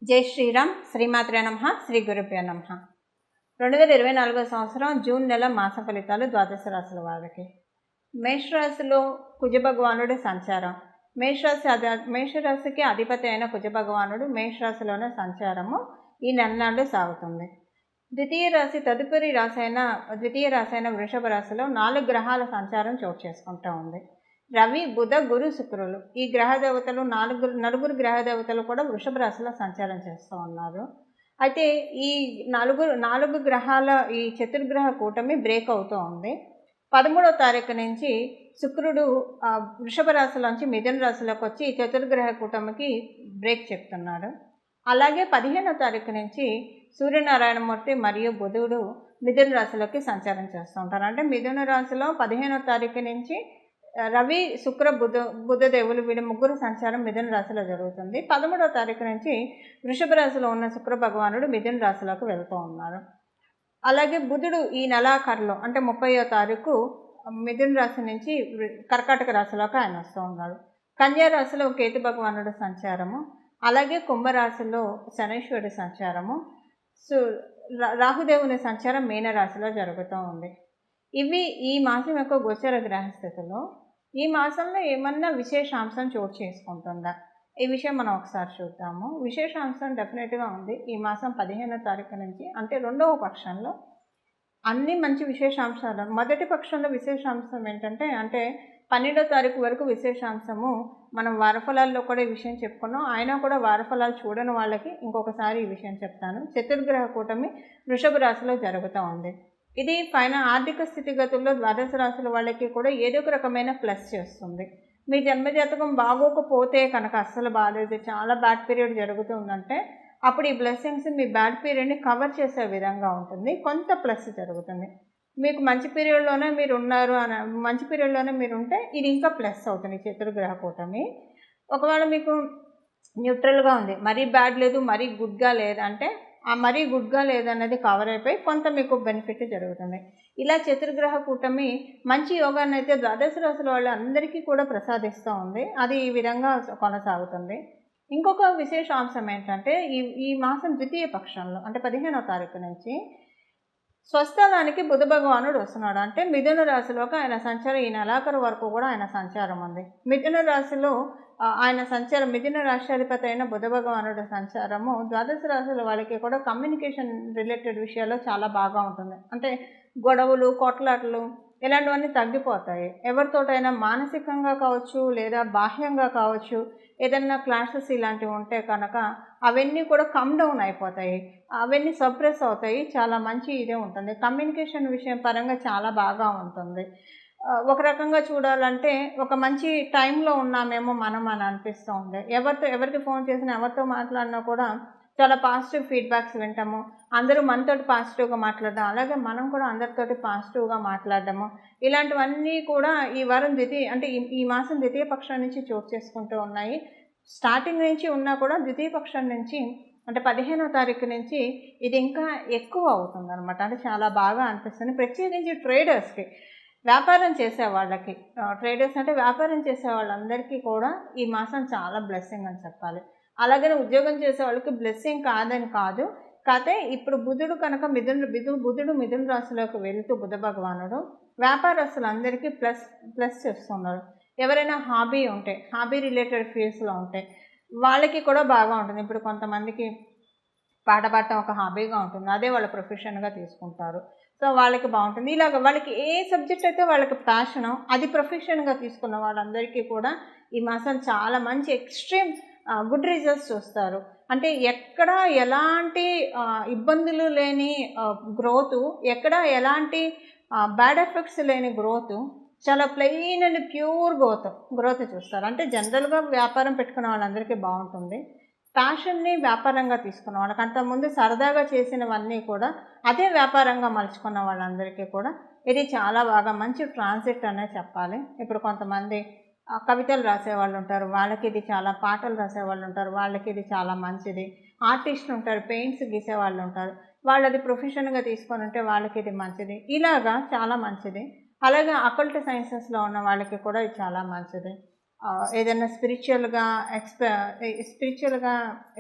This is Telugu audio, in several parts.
జై శ్రీరామ్. శ్రీమాత్రే నమః. శ్రీ గురుభ్యో నమః. 2024 సంవత్సరం జూన్ నెల మాస ఫలితాలు ద్వాదశ రాశుల వారికి. మేషరాశిలో కుజభగవానుడి సంచారం. మేషరాశికి అధిపతి అయిన కుజభగవానుడు మేషరాశిలోనే సంచారము ఈ నెలనాడు సాగుతుంది. ద్వితీయ రాశి అయిన వృషభ రాశిలో 4 గ్రహాల సంచారం చోటు చేసుకుంటూ ఉంది. రవి, బుధ, గురు, శుక్రులు ఈ గ్రహ దేవతలు నలుగురు గ్రహ దేవతలు కూడా వృషభ రాశిలో సంచారం చేస్తూ ఉన్నారు. అయితే ఈ నాలుగు గ్రహాల ఈ చతుర్గ్రహ కూటమి బ్రేక్ అవుతూ ఉంది. 13వ తారీఖు నుంచి శుక్రుడు వృషభ రాశిలోంచి మిథున రాశిలోకి వచ్చి ఈ చతుర్గ్రహ కూటమికి బ్రేక్ చెప్తున్నాడు. అలాగే 15వ తారీఖు నుంచి సూర్యనారాయణమూర్తి మరియు బుధుడు మిథున రాశిలోకి సంచారం చేస్తూ ఉంటారు. అంటే మిథున రాశిలో 15వ తారీఖు నుంచి రవి, శుక్ర, బుధదేవులు వీళ్ళ ముగ్గురు సంచారం మిథున రాశిలో జరుగుతుంది. 13వ తారీఖు నుంచి వృషభ రాశిలో ఉన్న శుక్ర భగవానుడు మిథున రాశిలోకి వెళ్తూ ఉన్నారు. అలాగే బుధుడు ఈ నెలాఖరులో అంటే 30వ తారీఖు మిథున రాశి నుంచి కర్కాటక రాశిలోకి ఆయన వస్తూ ఉన్నాడు. కన్యా రాశిలో కేతు భగవానుడు సంచారము, అలాగే కుంభరాశిలో శనీశ్వరుడి సంచారము, రాహుదేవుని సంచారం మీనరాశిలో జరుగుతూ ఉంది. ఇవి ఈ మాసం యొక్క గోచర గ్రహస్థితిలో ఈ మాసంలో ఏమన్నా విశేషాంశం చోటు చేసుకుంటుందా ఈ విషయం మనం ఒకసారి చూద్దాము. విశేషాంశం డెఫినెట్గా ఉంది. ఈ మాసం 15వ తారీఖు నుంచి అంటే 2వ పక్షంలో అన్ని మంచి విశేషాంశాలు. మొదటి పక్షంలో విశేషాంశం ఏంటంటే 12వ తారీఖు వరకు విశేషాంశము మనం వారఫలాల్లో కూడా ఈ విషయం చెప్పుకున్నాం. అయినా కూడా వారఫలాలు చూడని వాళ్ళకి ఇంకొకసారి ఈ విషయం చెప్తాను. చతుర్గ్రహ కూటమి వృషభ రాశిలో జరుగుతూ ఉంది. ఇది ఆర్థిక స్థితిగతుల్లో ద్వాదశ రాశుల వాళ్ళకి కూడా ఏదో ఒక రకమైన ప్లస్ చేస్తుంది. మీ జన్మజాతకం బాగోకపోతే కనుక అస్సలు బాగాలేదు, చాలా బ్యాడ్ పీరియడ్ జరుగుతుందంటే అప్పుడు ఈ బ్లెస్సింగ్స్ మీ బ్యాడ్ పీరియడ్ని కవర్ చేసే విధంగా ఉంటుంది. కొంత ప్లస్ జరుగుతుంది. మీకు మంచి పీరియడ్లోనే మంచి పీరియడ్లోనే మీరు ఉంటే ఇది ఇంకా ప్లస్ అవుతుంది చతుర్గ్రహ కూటమి. ఒకవేళ మీకు న్యూట్రల్గా ఉంది, మరీ బ్యాడ్ లేదు మరీ గుడ్గా లేదంటే మరీ గుడ్గా లేదన్నది కవర్ అయిపోయి కొంత మీకు బెనిఫిట్ జరుగుతుంది. ఇలా చతుర్గ్రహ కూటమి మంచి యోగాన్ని అయితే ద్వాదశ రాశుల వాళ్ళు అందరికీ కూడా ప్రసాదిస్తూ ఉంది. అది ఈ విధంగా కొనసాగుతుంది. ఇంకొక విశేషాంశం ఏంటంటే ఈ మాసం ద్వితీయ పక్షంలో అంటే 15వ తారీఖు నుంచి స్వస్థలానికి బుధ భగవానుడు వస్తున్నాడు. అంటే మిథున రాశిలోకి ఆయన సంచారం ఈ నెలాఖరు వరకు కూడా ఆయన సంచారం ఉంది. మిథున రాశిలో ఆయన సంచారం మిథున రాష్ట్రాధిపతి అయిన బుధ భగవానుడు సంచారము ద్వాదశ రాశుల వాళ్ళకి కూడా కమ్యూనికేషన్ రిలేటెడ్ విషయాల్లో చాలా బాగా ఉంటుంది. అంటే గొడవలు, కొట్లాటలు ఇలాంటివన్నీ తగ్గిపోతాయి. ఎవరితోటైనా మానసికంగా కావచ్చు లేదా బాహ్యంగా కావచ్చు ఏదన్నా క్లాషెస్ ఇలాంటివి ఉంటే కనుక అవన్నీ కూడా కమ్ డౌన్ అయిపోతాయి, అవన్నీ సప్రెస్ అవుతాయి. చాలా మంచి ఇదే ఉంటుంది. కమ్యూనికేషన్ విషయం పరంగా చాలా బాగా ఉంటుంది. ఒక రకంగా చూడాలంటే ఒక మంచి టైంలో ఉన్నామేమో మనం అని అనిపిస్తూ ఉంది. ఎవరికి ఫోన్ చేసినా ఎవరితో మాట్లాడినా కూడా చాలా పాజిటివ్ ఫీడ్బ్యాక్స్ వింటాము. అందరూ మనతోటి పాజిటివ్గా మాట్లాడడం, అలాగే మనం కూడా అందరితోటి పాజిటివ్గా మాట్లాడడము ఇలాంటివన్నీ కూడా ఈ వారం ఈ మాసం ద్వితీయ పక్షం నుంచి చోటు చేసుకుంటూ ఉన్నాయి. స్టార్టింగ్ నుంచి ఉన్నా కూడా ద్వితీయ పక్షం నుంచి అంటే 15వ తారీఖు నుంచి ఇది ఇంకా ఎక్కువ అవుతుంది అనమాట. అంటే చాలా బాగా అనిపిస్తుంది. ప్రత్యేకించి ట్రేడర్స్కి, వ్యాపారం చేసే వాళ్ళకి, ట్రేడర్స్ అంటే వ్యాపారం చేసే వాళ్ళందరికీ కూడా ఈ మాసం చాలా బ్లెస్సింగ్ అని చెప్పాలి. అలాగనే ఉద్యోగం చేసే వాళ్ళకి బ్లెస్సింగ్ కాదని కాదు. కాకపోతే ఇప్పుడు బుధుడు కనుక బుధుడు మిథున రాశిలోకి వెళుతూ బుధ భగవానుడు వ్యాపారస్తులందరికీ ప్లస్ చేస్తున్నారు. ఎవరైనా హాబీ రిలేటెడ్ ఫీల్డ్స్లో ఉంటే వాళ్ళకి కూడా బాగా ఉంటుంది. ఇప్పుడు కొంతమందికి పాట పాడటం ఒక హాబీగా ఉంటుంది, అదే వాళ్ళ ప్రొఫెషన్గా తీసుకుంటారు. సో వాళ్ళకి బాగుంటుంది. ఇలాగ వాళ్ళకి ఏ సబ్జెక్ట్ అయితే వాళ్ళకి ప్యాషనో అది ప్రొఫెషన్గా తీసుకున్న వాళ్ళందరికీ కూడా ఈ మాసం చాలా మంచి ఎక్స్ట్రీమ్ గుడ్ రిజల్ట్స్ చూస్తారు. అంటే ఎక్కడ ఎలాంటి ఇబ్బందులు లేని గ్రోత్, ఎక్కడ ఎలాంటి బ్యాడ్ ఎఫెక్ట్స్ లేని గ్రోత్, చాలా ప్లెయిన్ అండ్ ప్యూర్ గ్రోత్ చూస్తారు. అంటే జనరల్గా వ్యాపారం పెట్టుకున్న వాళ్ళందరికీ బాగుంటుంది. ప్యాషన్ని వ్యాపారంగా తీసుకున్న వాళ్ళకి, అంతకుముందు సరదాగా చేసినవన్నీ కూడా అదే వ్యాపారంగా మలుచుకున్న వాళ్ళందరికీ కూడా ఇది చాలా బాగా మంచి ట్రాన్సిట్ అనే చెప్పాలి. ఇప్పుడు కొంతమంది కవితలు రాసేవాళ్ళు ఉంటారు, వాళ్ళకి ఇది చాలా, పాటలు రాసేవాళ్ళు ఉంటారు, వాళ్ళకి ఇది చాలా మంచిది. ఆర్టిస్టులు ఉంటారు, పెయింట్స్ గీసేవాళ్ళు ఉంటారు, వాళ్ళు అది ప్రొఫెషన్గా తీసుకొని ఉంటే వాళ్ళకి ఇది మంచిది. ఇలాగా చాలా మంచిది. అలాగే అకల్ట్ సైన్సెస్లో ఉన్న వాళ్ళకి కూడా ఇది చాలా మంచిది. ఏదైనా స్పిరిచువల్గా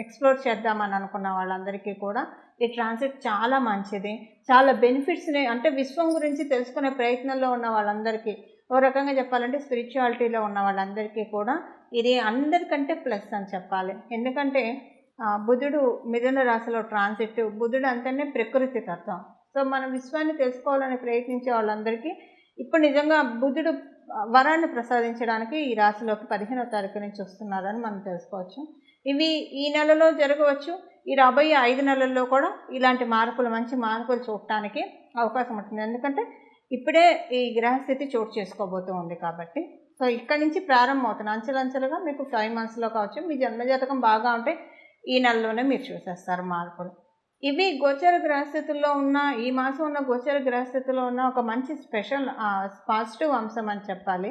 ఎక్స్ప్లోర్ చేద్దామని అనుకున్న వాళ్ళందరికీ కూడా ఈ ట్రాన్సిట్ చాలా మంచిది. చాలా బెనిఫిట్స్ని, అంటే విశ్వం గురించి తెలుసుకునే ప్రయత్నంలో ఉన్న వాళ్ళందరికీ, ఓ రకంగా చెప్పాలంటే స్పిరిచువాలిటీలో ఉన్న వాళ్ళందరికీ కూడా ఇది అందరికంటే ప్లస్ అని చెప్పాలి. ఎందుకంటే బుధుడు మిథున రాశిలో ట్రాన్సిట్, బుధుడు అంటేనే ప్రకృతి తత్వం. సో మనం విశ్వాన్ని తెలుసుకోవాలని ప్రయత్నించే వాళ్ళందరికీ ఇప్పుడు నిజంగా బుధుడు వరాన్ని ప్రసాదించడానికి ఈ రాశిలోకి 15వ తారీఖు నుంచి వస్తున్నారని మనం తెలుసుకోవచ్చు. ఇవి ఈ నెలలో జరగవచ్చు. ఈ రాబోయే 5 నెలల్లో కూడా ఇలాంటి మార్పులు, మంచి మార్పులు చూడటానికి అవకాశం ఉంటుంది. ఎందుకంటే ఇప్పుడే ఈ గ్రహస్థితి చోటు చేసుకోబోతూ ఉంది కాబట్టి. సో ఇక్కడి నుంచి ప్రారంభం అవుతుంది అంచెలంచెలుగా. మీకు 5 మంత్స్లో కావచ్చు. మీ జన్మజాతకం బాగా ఉంటే ఈ నెలలోనే మీరు చూసేస్తారు మార్పులు. ఇవి గోచర గ్రహస్థితుల్లో ఉన్న, ఈ మాసం ఉన్న గోచర గ్రహస్థితిలో ఉన్న ఒక మంచి స్పెషల్ పాజిటివ్ అంశం అని చెప్పాలి.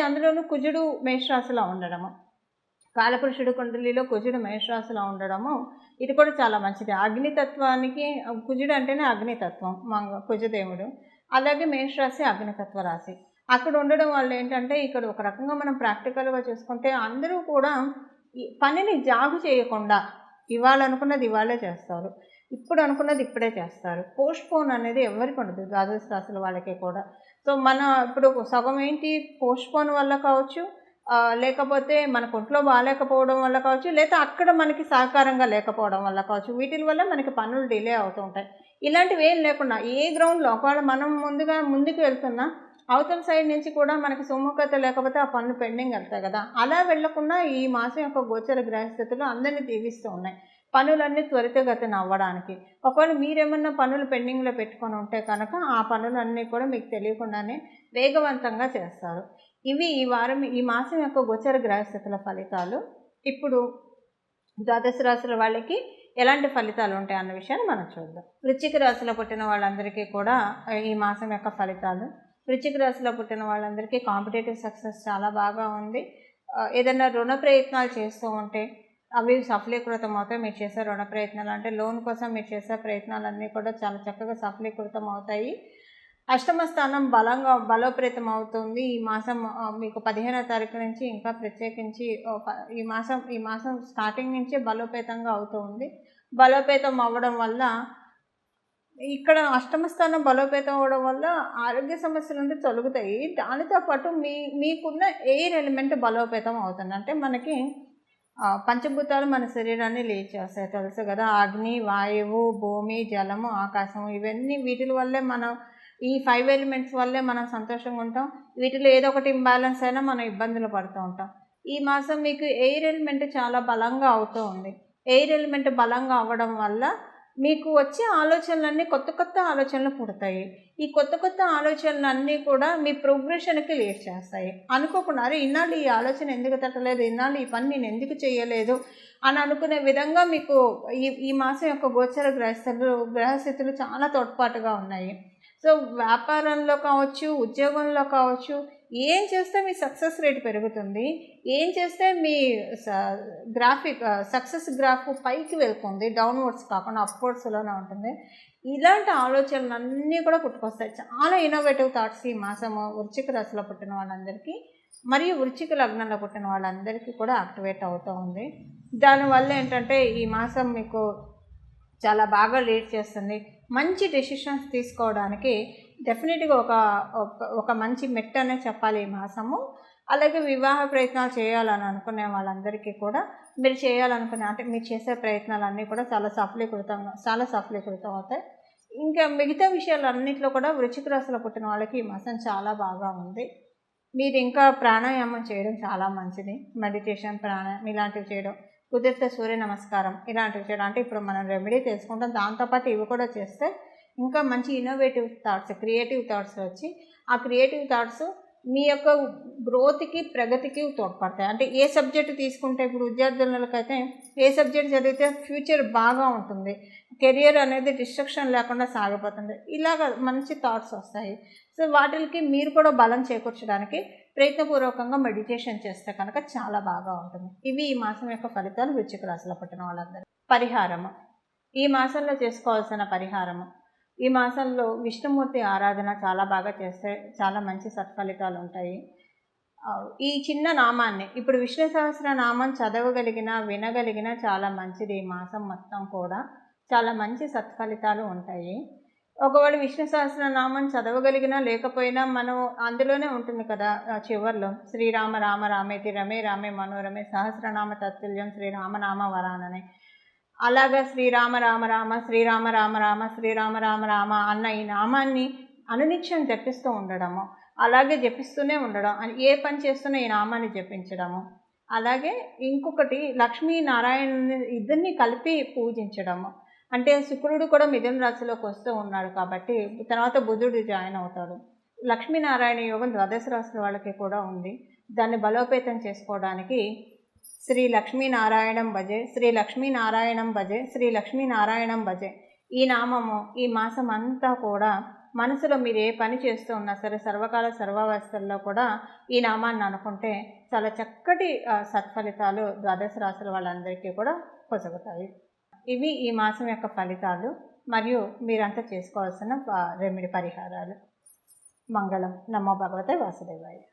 అందులోనూ కుజుడు మేషరాశిలో ఉండడము, కాలపురుషుడు కుండలిలో కుజుడు మేషరాశిలో ఉండడము, ఇది కూడా చాలా మంచిది. అగ్నితత్వానికి, కుజుడు అంటేనే అగ్నితత్వం, కుజదేవుడు. అలాగే మేషరాశి అగ్నితత్వ రాశి. అక్కడ ఉండడం వల్ల ఏంటంటే ఇక్కడ ఒక రకంగా మనం ప్రాక్టికల్గా చూసుకుంటే అందరూ కూడా ఈ పనిని జాగు చేయకుండా ఇవాళ అనుకున్నది ఇవాళే చేస్తారు, ఇప్పుడు అనుకున్నది ఇప్పుడే చేస్తారు. పోస్ట్పోన్ అనేది ఎవరికి ఉండదు, ద్వాదశ రాశుల వాళ్ళకి కూడా. సో మన ఇప్పుడు సగం ఏంటి పోస్ట్పోన్ వల్ల కావచ్చు, లేకపోతే మనకు ఒంట్లో బాగాలేకపోవడం వల్ల కావచ్చు, లేదా అక్కడ మనకి సహకారంగా లేకపోవడం వల్ల కావచ్చు. వీటి వల్ల మనకి పనులు డిలే అవుతూ ఉంటాయి. ఇలాంటివి ఏం లేకుండా ఏ గ్రౌండ్లో ఒకవేళ మనం ముందుకు వెళ్తున్నా అవతల సైడ్ నుంచి కూడా మనకి సుముఖత లేకపోతే ఆ పనులు పెండింగ్ వెళ్తాయి కదా. అలా వెళ్లకుండా ఈ మాసం యొక్క గోచర గ్రహస్థితులు అందరినీ దీవిస్తూ ఉన్నాయి పనులన్నీ త్వరితగతిన అవ్వడానికి. ఒకవేళ మీరేమన్నా పనులు పెండింగ్లో పెట్టుకొని ఉంటే కనుక ఆ పనులన్నీ కూడా మీకు తెలియకుండానే వేగవంతంగా చేస్తారు. ఇవి ఈ మాసం యొక్క గోచర గ్రహస్థితుల ఫలితాలు. ఇప్పుడు ద్వాదశ రాశుల వాళ్ళకి ఎలాంటి ఫలితాలు ఉంటాయి అన్న విషయాన్ని మనం చూద్దాం. వృశ్చిక రాశిలో పుట్టిన వాళ్ళందరికీ కూడా ఈ మాసం యొక్క ఫలితాలు. వృశ్చిక రాశిలో పుట్టిన వాళ్ళందరికీ కాంపిటేటివ్ సక్సెస్ చాలా బాగా ఉంది. ఏదైనా రుణ ప్రయత్నాలు చేస్తూ ఉంటే అవి సఫలీకృతం అవుతాయి. మీరు చేసే రుణ ప్రయత్నాలు అంటే లోన్ కోసం మీరు చేసే ప్రయత్నాలన్నీ కూడా చాలా చక్కగా సఫలీకృతం అవుతాయి. అష్టమ స్థానం బలోపేతం అవుతుంది ఈ మాసం. మీకు 15వ తారీఖు నుంచి ఇంకా ప్రత్యేకించి ఈ మాసం స్టార్టింగ్ నుంచే బలోపేతంగా అవుతూ ఉంది. బలోపేతం అవ్వడం వల్ల ఇక్కడ అష్టమ స్థానం బలోపేతం అవ్వడం వల్ల ఆరోగ్య సమస్యలు అంటే తొలగుతాయి. దానితో పాటు మీకున్న ఎయిర్ ఎలిమెంట్ బలోపేతం అవుతుంది. అంటే మనకి పంచభూతాలు మన శరీరాన్ని లీడ్ చేస్తాయి, తెలుసు కదా. అగ్ని, వాయువు, భూమి, జలము, ఆకాశం, ఇవన్నీ వీటి వల్లే మనం ఈ 5 ఎలిమెంట్స్ వల్లే మనం సంతోషంగా ఉంటాం. వీటిలో ఏదో ఒకటి ఇంబ్యాలెన్స్ అయినా మనం ఇబ్బందులు పడుతూ ఉంటాం. ఈ మాసం మీకు ఎయిర్ ఎలిమెంట్ చాలా బలంగా అవుతూ ఉంది. ఎయిర్ ఎలిమెంట్ బలంగా అవ్వడం వల్ల మీకు వచ్చే ఆలోచనలన్నీ కొత్త ఆలోచనలు పుడతాయి. ఈ కొత్త ఆలోచనలన్నీ కూడా మీ ప్రోగ్రెషన్కి లీడ్ చేస్తాయి. అనుకోకుండా అరే ఇన్నాళ్ళు ఈ ఆలోచన ఎందుకు తట్టలేదు, ఇన్నాళ్ళు ఈ పని నేను ఎందుకు చేయలేదు అని అనుకునే విధంగా మీకు ఈ మాసం యొక్క గోచర గ్రహస్థితులు చాలా తోడ్పాటుగా ఉన్నాయి. సో వ్యాపారంలో కావచ్చు, ఉద్యోగంలో కావచ్చు, ఏం చేస్తే మీ సక్సెస్ రేట్ పెరుగుతుంది, ఏం చేస్తే మీ సక్సెస్ గ్రాఫ్ పైకి వెళ్తుంది, డౌన్వర్డ్స్ కాకుండా అప్వర్డ్స్లోనే ఉంటుంది. ఇలాంటి ఆలోచనలన్నీ కూడా పుట్టుకొస్తాయి. చాలా ఇన్నోవేటివ్ థాట్స్ ఈ మాసము వృశ్చిక రాశిలో పుట్టిన వాళ్ళందరికీ మరియు వృశ్చిక లగ్నంలో పుట్టిన వాళ్ళందరికీ కూడా యాక్టివేట్ అవుతూ ఉంది. దానివల్ల ఏంటంటే ఈ మాసం మీకు చాలా బాగా లీడ్ చేస్తుంది. మంచి డెసిషన్స్ తీసుకోవడానికి డెఫినెట్గా ఒక మంచి మెట్టు అనే చెప్పాలి ఈ మాసము. అలాగే వివాహ ప్రయత్నాలు చేయాలని అనుకునే వాళ్ళందరికీ కూడా మీరు చేయాలనుకునే అంటే మీరు చేసే ప్రయత్నాలన్నీ కూడా చాలా సఫలీకృతం అవుతాయి. ఇంకా మిగతా విషయాలన్నింటిలో కూడా వృశ్చిక రాశిలో పుట్టిన వాళ్ళకి ఈ మాసం చాలా బాగా ఉంది. మీరు ఇంకా ప్రాణాయామం చేయడం చాలా మంచిది. మెడిటేషన్, ప్రాణాయామం ఇలాంటివి చేయడం, కుదిరితే సూర్య నమస్కారం ఇలాంటివి చేయడం. అంటే ఇప్పుడు మనం రెమెడీ తెలుసుకుంటాం, దాంతోపాటు ఇవి కూడా చేస్తే ఇంకా మంచి ఇన్నోవేటివ్ థాట్స్, క్రియేటివ్ థాట్స్ వచ్చి ఆ క్రియేటివ్ థాట్స్ మీ యొక్క గ్రోత్కి, ప్రగతికి తోడ్పడతాయి. అంటే ఏ సబ్జెక్టు తీసుకుంటే ఇప్పుడు విద్యార్థులకైతే ఏ సబ్జెక్ట్ చదివితే ఫ్యూచర్ బాగా ఉంటుంది, కెరియర్ అనేది డిస్ట్రక్షన్ లేకుండా సాగిపోతుంది, ఇలాగ మంచి థాట్స్ వస్తాయి. సో వాటికి మీరు కూడా బలం చేకూర్చడానికి ప్రయత్నపూర్వకంగా మెడిటేషన్ చేస్తే కనుక చాలా బాగా ఉంటుంది. ఇవి ఈ మాసం యొక్క ఫలితాలు వృశ్చిక రాశిలో పుట్టిన వాళ్ళందరూ. పరిహారము, ఈ మాసంలో చేసుకోవాల్సిన పరిహారము, ఈ మాసంలో విష్ణుమూర్తి ఆరాధన చాలా బాగా చేస్తే చాలా మంచి సత్ఫలితాలు ఉంటాయి. ఈ చిన్న నామాన్ని ఇప్పుడు విష్ణు సహస్రనామం చదవగలిగిన, వినగలిగిన చాలా మంచిది. ఈ మాసం మొత్తం కూడా చాలా మంచి సత్ఫలితాలు ఉంటాయి. ఒకవేళ విష్ణు సహస్రనామం చదవగలిగినా లేకపోయినా మనం అందులోనే ఉంటుంది కదా చివర్లో శ్రీరామ రామ రామేతి రమే రామే మనోరమే సహస్రనామ తత్తుల్యం శ్రీరామనామ వరానని. అలాగా శ్రీరామ రామ రామ శ్రీరామ రామ రామ శ్రీరామ రామ రామ అన్న ఈ నామాన్ని అనునిత్యం జపిస్తూ ఉండడము, అలాగే జపిస్తూనే ఉండడం, ఏ పని చేస్తున్నా ఈ నామాన్ని జపించడము. అలాగే ఇంకొకటి లక్ష్మీనారాయణ ఇద్దరిని కలిపి పూజించడము. అంటే శుక్రుడు కూడా మిథున రాశిలోకి వస్తూ ఉన్నాడు కాబట్టి తర్వాత బుధుడు జాయిన్ అవుతాడు. లక్ష్మీనారాయణ యోగం ద్వాదశ రాశుల వాళ్ళకి కూడా ఉంది. దాన్ని బలోపేతం చేసుకోవడానికి శ్రీ లక్ష్మీనారాయణం భజే, శ్రీ లక్ష్మీనారాయణం భజే, శ్రీ లక్ష్మీనారాయణం భజే ఈ నామము ఈ మాసం అంతా కూడా మనసులో మీరు ఏ పని చేస్తూ ఉన్నా సరే సర్వకాల సర్వావస్థల్లో కూడా ఈ నామాన్ని అనుకుంటే చాలా చక్కటి సత్ఫలితాలు ద్వాదశ రాశుల వాళ్ళందరికీ కూడా పొసగుతాయి. ఇవి ఈ మాసం యొక్క ఫలితాలు మరియు మీరంతా చేసుకోవాల్సిన రెమెడీ పరిహారాలు. మంగళం. నమో భగవతే వాసుదేవాయ.